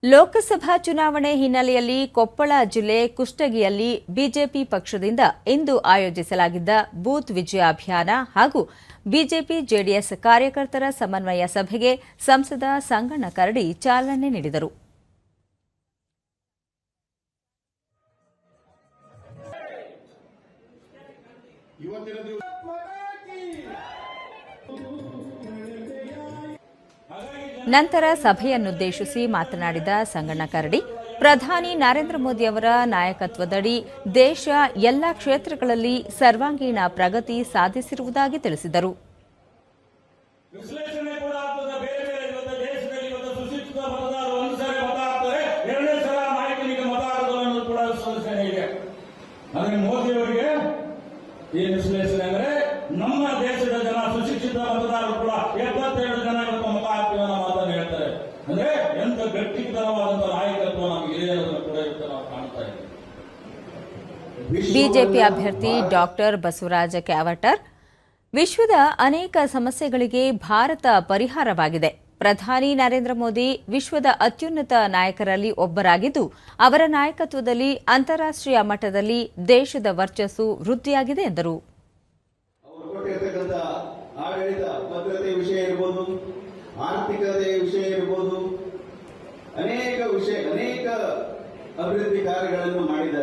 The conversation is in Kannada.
ಲೋಕಸಭಾ ಚುನಾವಣೆ ಹಿನ್ನೆಲೆಯಲ್ಲಿ ಕೊಪ್ಪಳ ಜಿಲ್ಲೆ ಕುಷ್ಟಗಿಯಲ್ಲಿ ಬಿಜೆಪಿ ಪಕ್ಷದಿಂದ ಇಂದು ಆಯೋಜಿಸಲಾಗಿದ್ದ ಬೂತ್ ವಿಜಯ ಅಭಿಯಾನ ಹಾಗೂ ಬಿಜೆಪಿ-ಜೆಡಿಎಸ್ ಕಾರ್ಯಕರ್ತರ ಸಮನ್ವಯ ಸಭೆಗೆ ಸಂಸದ ಸಂಗಣ್ಣ ಕರಡಿ ಚಾಲನೆ ನೀಡಿದರು. ನಂತರ ಸಭೆಯನ್ನುದ್ದೇಶಿಸಿ ಮಾತನಾಡಿದ ಸಂಗಣ್ಣ ಕರಡಿ, ಪ್ರಧಾನಿ ನರೇಂದ್ರ ಮೋದಿ ಅವರ ನಾಯಕತ್ವದಡಿ ದೇಶ ಎಲ್ಲ ಕ್ಷೇತ್ರಗಳಲ್ಲಿ ಸರ್ವಾಂಗೀಣ ಪ್ರಗತಿ ಸಾಧಿಸಿರುವುದಾಗಿ ತಿಳಿಸಿದರು. ನಮ್ಮ ದೇಶದ ಜನ ಸುಶಿಕ್ಷಿತ ಮತದಾರರು ಕೂಡ 72 ಜನ ಮತ ಹಾಕ್ತೀವನ್ನ ಮಾತನ್ನು ಹೇಳ್ತಾರೆ. ಅಂದ್ರೆ ಎಂತ ಗಟ್ಟಿತನವಾದಂತಹ ನಾಯಕತ್ವ ನಮಗೆ ಇದೆ ಅನ್ನೋದನ್ನು ಕೂಡ ನಾವು ಕಾಣ್ತಾ ಇದ್ದೀವಿ. ಬಿಜೆಪಿ ಅಭ್ಯರ್ಥಿ ಡಾಕ್ಟರ್ ಬಸವರಾಜ ಕ್ಯಾವಟರ್, ವಿಶ್ವದ ಅನೇಕ ಸಮಸ್ಯೆಗಳಿಗೆ ಭಾರತ ಪರಿಹಾರವಾಗಿದೆ. ಪ್ರಧಾನಿ ನರೇಂದ್ರ ಮೋದಿ ವಿಶ್ವದ ಅತ್ಯುನ್ನತ ನಾಯಕರಲ್ಲಿ ಒಬ್ಬರಾಗಿದ್ದು, ಅವರ ನಾಯಕತ್ವದಲ್ಲಿ ಅಂತಾರಾಷ್ಟ್ರೀಯ ಮಟ್ಟದಲ್ಲಿ ದೇಶದ ವರ್ಚಸ್ಸು ವೃದ್ಧಿಯಾಗಿದೆ ಎಂದರು. ಆಡಳಿತ ಭದ್ರತೆ ವಿಷಯ ಇರಬಹುದು, ಆರ್ಥಿಕತೆ ವಿಷಯ ಇರಬಹುದು, ಅನೇಕ ಅಭಿವೃದ್ಧಿ ಕಾರ್ಯಗಳನ್ನು ಮಾಡಿದ್ದಾರೆ.